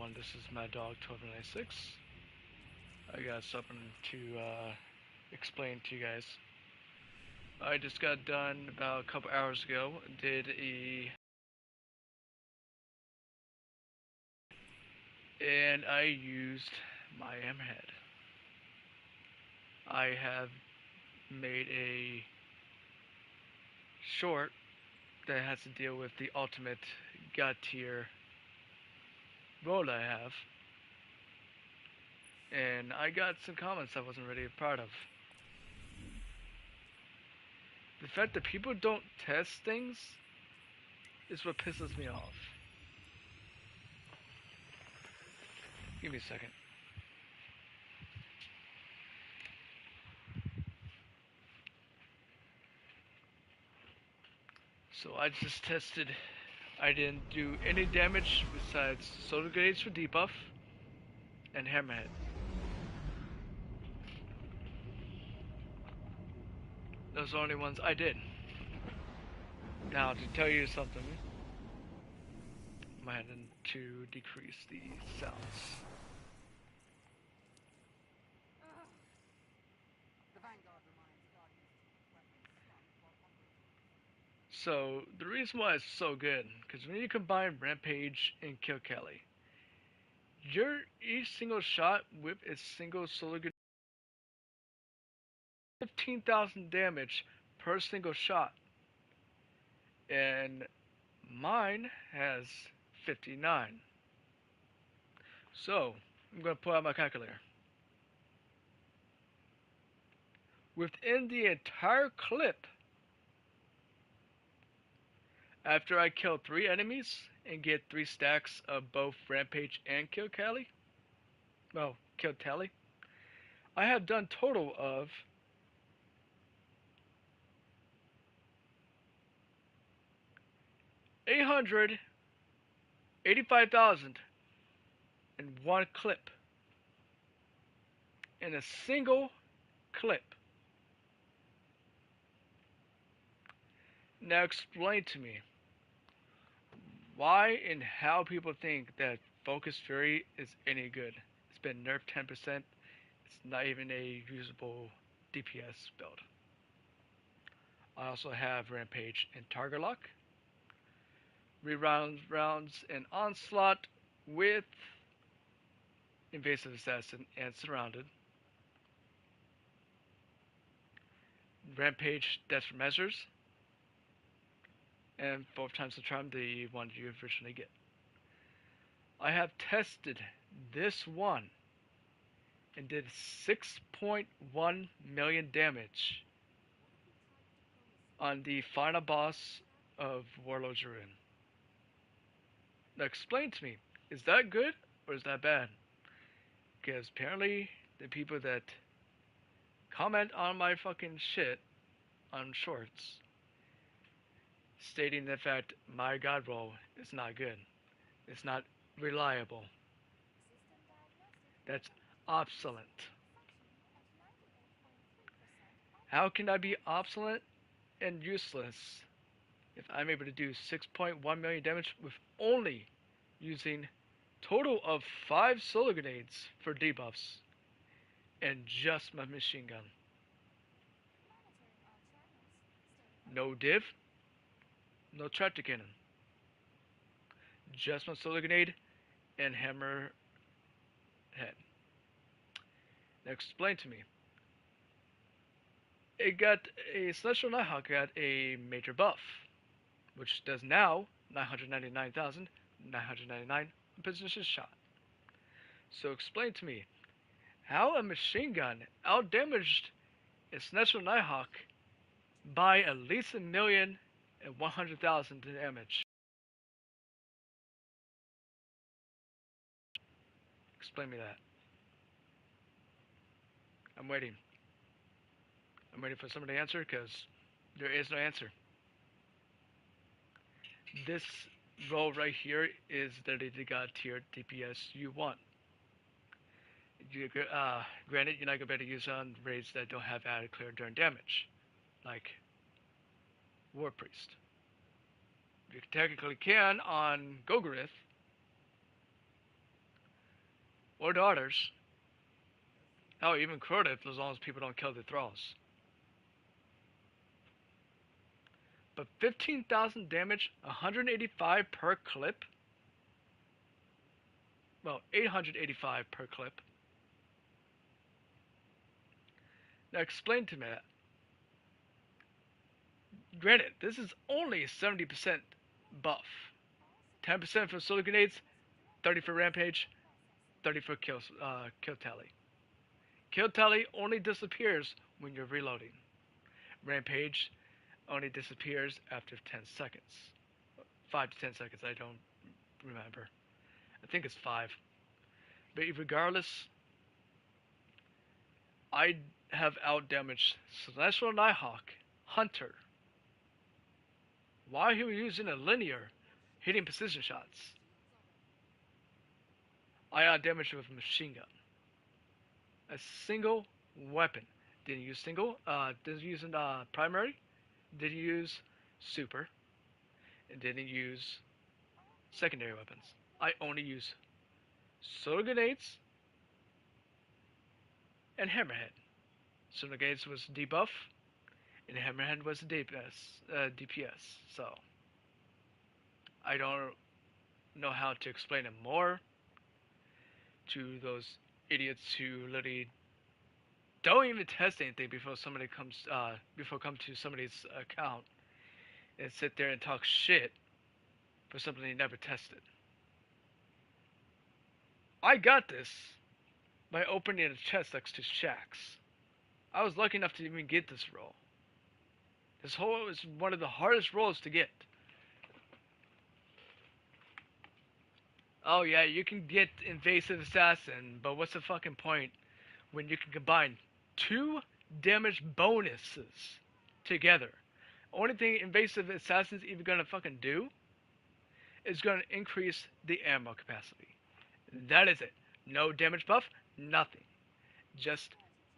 everyone, this is Mad Dog 1296. I got something to explain to you guys. I just got done about a couple hours ago. Did a and I used my hammerhead. I have made a short that has to deal with the ultimate god tier role I have, and I got some comments I wasn't really proud of. The fact that people don't test things is what pisses me off. Give me a second. So I just tested. I didn't do any damage besides solar grenades for debuff and hammerhead. Those are the only ones I did. Now to tell you something, I'm having to decrease the sounds. So the reason why it's so good, because when you combine Rampage and Kill Kelly, your each single shot with a single solar grenade, 15,000 damage per single shot, and mine has 59. So I'm gonna pull out my calculator. Within the entire clip, after I kill 3 enemies and get 3 stacks of both Rampage and Kill Kelly, well, Kill Kelly, I have done total of 885,000 in one clip. In a single clip. Now explain to me why and how people think that Focus Fury is any good. It's been nerfed 10%. It's not even a usable DPS build. I also have Rampage and Target Lock. Reround rounds and Onslaught with Invasive Assassin and Surrounded. Rampage Desperate Measures. And 4 times the charm, the one you originally get. I have tested this one and did 6.1 million damage on the final boss of Warlord's Ruin. Now explain to me, is that good or is that bad? Because apparently the people that comment on my fucking shit on shorts stating the fact my god roll is not good. It's not reliable. That's obsolete. How can I be obsolete and useless if I'm able to do 6.1 million damage with only using total of 5 solar grenades for debuffs and just my machine gun? No div, no tractor cannon. Just my solar grenade and hammer head. Now explain to me. It got a Celestial Nighthawk got a major buff, which does now 999,999 position shot. So explain to me how a machine gun outdamaged a Celestial Nighthawk by at least 1,100,000 damage. Explain me that. I'm waiting. I'm waiting for somebody to answer because there is no answer. This roll right here is the god tier DPS you want. Granted, you're not gonna be able to use on raids that don't have added clear during damage, like War Priest. You technically can on Gogorith, or daughters. Hell, even Crota, as long as people don't kill the thralls. But 15,000 damage, 185 per clip? Well, 885 per clip. Now explain to me that. Granted, this is only 70% buff. 10% for solar grenades, 30 for rampage, 30 for kill tally. Kill tally only disappears when you're reloading. Rampage only disappears after 10 seconds. 5 to 10 seconds, I don't remember. I think it's 5. But regardless, I have outdamaged Celestial Nighthawk, Hunter, while he was using a linear, hitting precision shots. I outdamaged him with a machine gun. A single weapon. Didn't use didn't use primary, didn't use super, and didn't use secondary weapons. I only use solar grenades and hammerhead. Solar grenades was debuff, and hammerhead was DPS. So I don't know how to explain it more to those idiots who literally don't even test anything before somebody comes come to somebody's account and sit there and talk shit for something they never tested. I got this by opening a chest next to Shaxx. I was lucky enough to even get this role. This role is one of the hardest roles to get. Oh yeah, you can get invasive assassin, but what's the fucking point when you can combine 2 damage bonuses together? Only thing invasive assassin's even gonna fucking do is gonna increase the ammo capacity. That is it. No damage buff, nothing. Just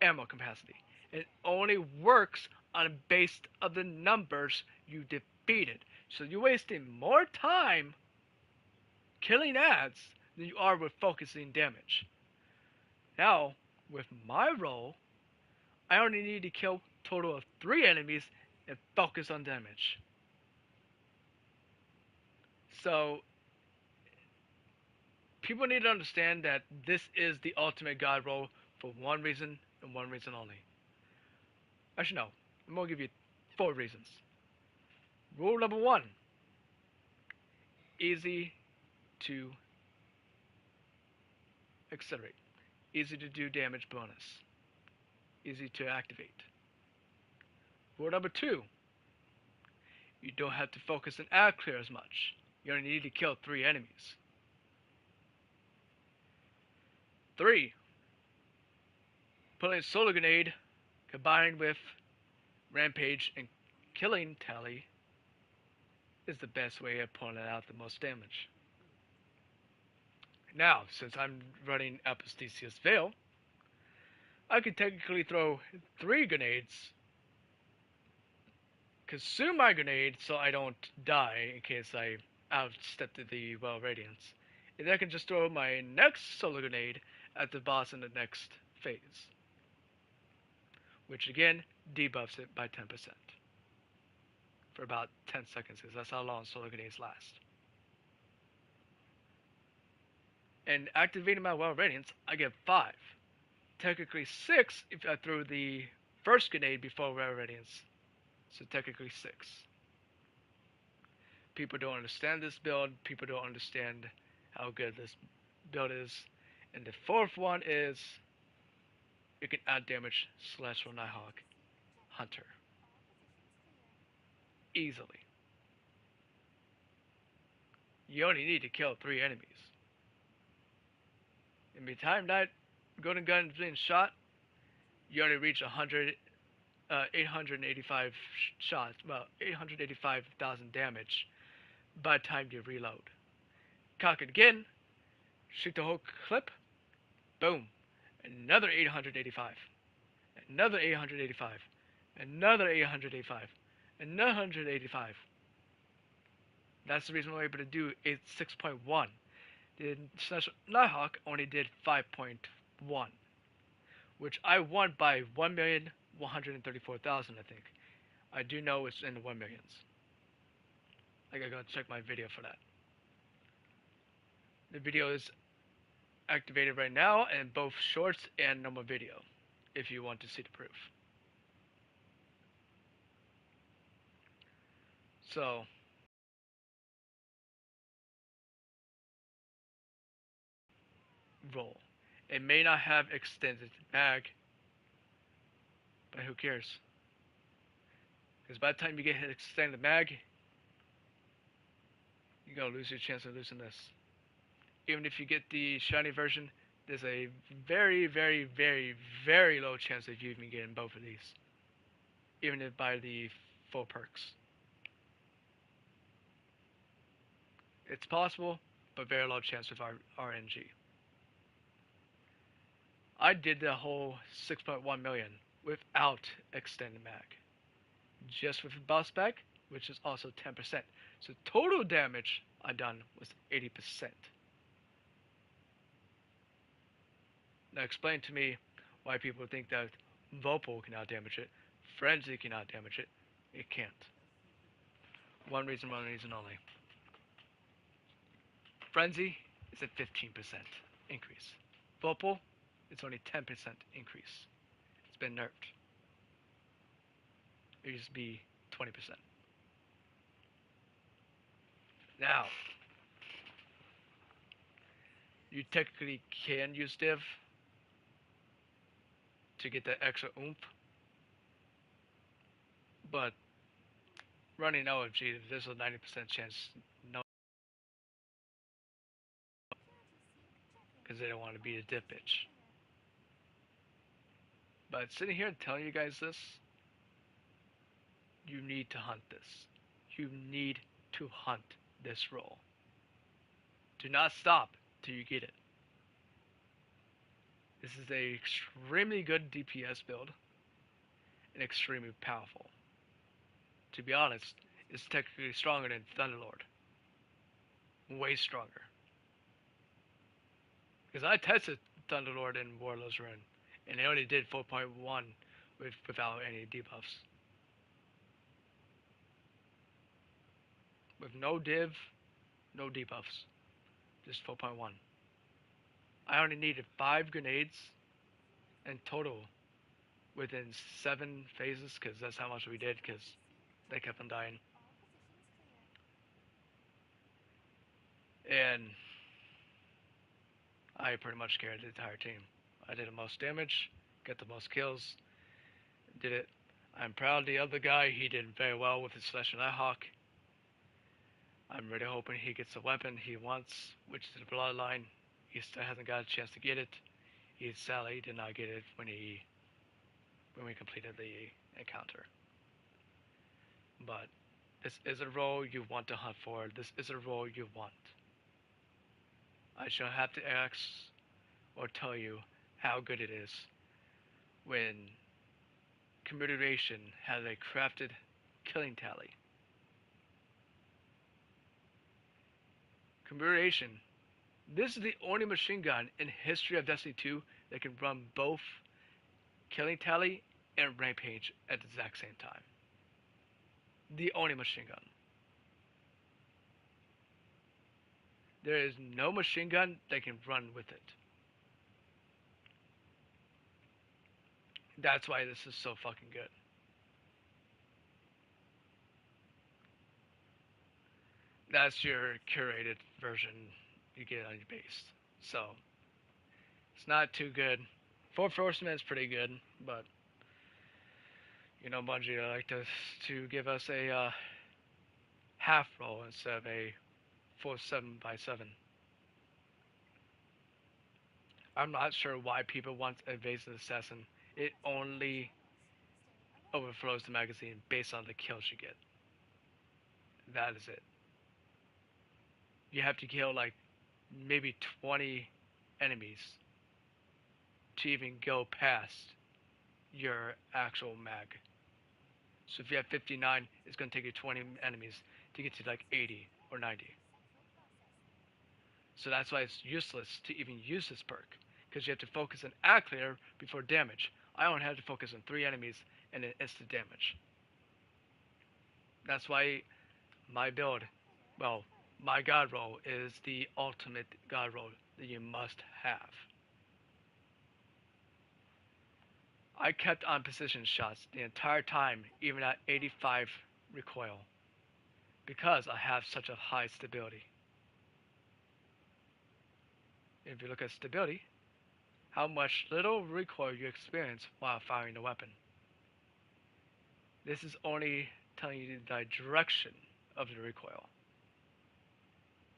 ammo capacity. It only works on the base of the numbers you defeated. So you're wasting more time killing ads than you are with focusing damage. Now, with my role, I only need to kill a total of 3 enemies and focus on damage. So, people need to understand that this is the ultimate god role for one reason and one reason only. Actually, no. I'm going to give you 4 reasons. Rule number 1. Easy to accelerate. Easy to do damage bonus. Easy to activate. Rule number 2. You don't have to focus on ad clear as much. You only need to kill 3 enemies. 3. Pulling solar grenade combined with rampage and killing tally is the best way of pulling out the most damage. Now, since I'm running Apostasis Veil, I can technically throw 3 grenades, consume my grenade so I don't die in case I outstep the well radiance, and I can just throw my next solar grenade at the boss in the next phase, which again debuffs it by 10% for about 10 seconds, because that's how long solar grenades last. And activating my well radiance, I get 5. Technically 6 if I throw the first grenade before well radiance. So technically 6. People don't understand this build. People don't understand how good this build is. And the 4th one is you can add damage Celestial Nighthawk Hunter easily. You only need to kill 3 enemies. And by the time that golden gun is being shot, you already reach 885 shots. Well, 885,000 damage by the time you reload. Cock it again, shoot the whole clip, boom, another 885, another 885, another 885, another 185. That's the reason we're able to do 6.1. The Slash Nighthawk only did 5.1, which I won by 1,134,000, I think. I do know it's in the 1 millions. I gotta go check my video for that. The video is activated right now in both shorts and normal video, if you want to see the proof. So, roll. It may not have extended mag, but who cares? Because by the time you get hit extended mag, you're gonna lose your chance of losing this. Even if you get the shiny version, there's a very, very, very, very low chance of you even getting both of these. Even if by the full perks. It's possible, but very low chance with RNG. I did the whole 6.1 million without extended mag. Just with boss spec, which is also 10%. So total damage I done was 80%. Now explain to me why people think that Vopal cannot damage it, Frenzy cannot damage it. It can't. One reason only. Frenzy is a 15% increase. Vopal, it's only 10% increase. It's been nerfed. It used to be 20%. Now, you technically can use div to get that extra oomph, but running OFG, there's a 90% chance no, because they don't want to be a div bitch. But sitting here and telling you guys this, you need to hunt this. You need to hunt this role. Do not stop till you get it. This is a extremely good DPS build and extremely powerful. To be honest, it's technically stronger than Thunderlord. Way stronger. Because I tested Thunderlord in Warlord's Run, and they only did 4.1 without any debuffs. With no div, no debuffs. Just 4.1. I only needed 5 grenades in total within 7 phases, because that's how much we did, because they kept on dying. And I pretty much carried the entire team. I did the most damage, got the most kills, did it. I'm proud of the other guy, he did very well with his Slash and Nighthawk. I'm really hoping he gets the weapon he wants, which is the Bloodline. He still hasn't got a chance to get it. He sadly did not get it when we completed the encounter. But this is a role you want to hunt for. This is a role you want. I shall have to ask or tell you how good it is when Commutation has a crafted killing tally. Commutation. This is the only machine gun in history of Destiny 2 that can run both killing tally and rampage at the exact same time. The only machine gun. There is no machine gun that can run with it. That's why this is so fucking good. That's your curated version you get on your base. So, it's not too good. Fourth Horseman is pretty good, but you know, Bungie like to give us a half roll instead of a full 7x7. I'm not sure why people want Evasive Assassin. It only overflows the magazine based on the kills you get. That is it. You have to kill like maybe 20 enemies to even go past your actual mag. So if you have 59, it's going to take you 20 enemies to get to like 80 or 90. So that's why it's useless to even use this perk, because you have to focus on ag clear before damage. I only have to focus on 3 enemies and then instant damage. That's why my build, well, my god roll is the ultimate god roll that you must have. I kept on position shots the entire time, even at 85 recoil, because I have such a high stability. If you look at stability, how much little recoil you experience while firing the weapon. This is only telling you the direction of the recoil.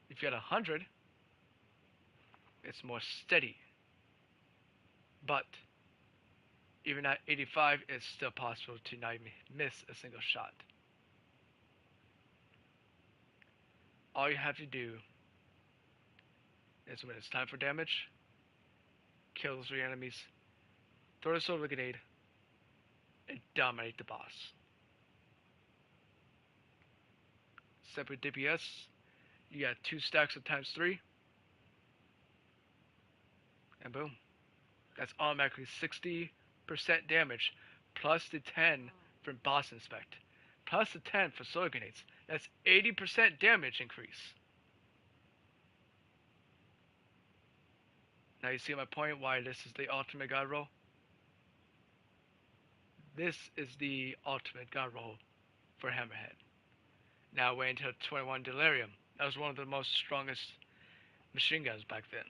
If you're at 100, it's more steady. But even at 85, it's still possible to not miss a single shot. All you have to do is when it's time for damage, kill those 3 enemies, throw the solar grenade, and dominate the boss. Separate DPS, you got 2 stacks of times 3, and boom. That's automatically 60% damage, plus the 10 from boss inspect, plus the 10 for solar grenades. That's 80% damage increase. Now you see my point why this is the ultimate god roll? This is the ultimate god roll for Hammerhead. Now wait until 21 Delirium. That was one of the most strongest machine guns back then.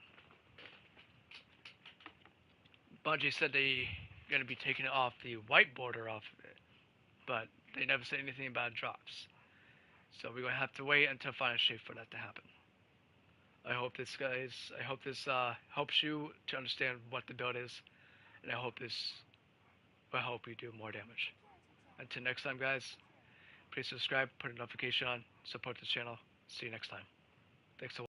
Bungie said they going to be taking off the white border off of it, but they never said anything about drops. So we're going to have to wait until Final Shape for that to happen. I hope this helps you to understand what the build is, and I hope this will help you do more damage. Until next time, guys, please subscribe, put a notification on, support this channel. See you next time. Thanks for watching.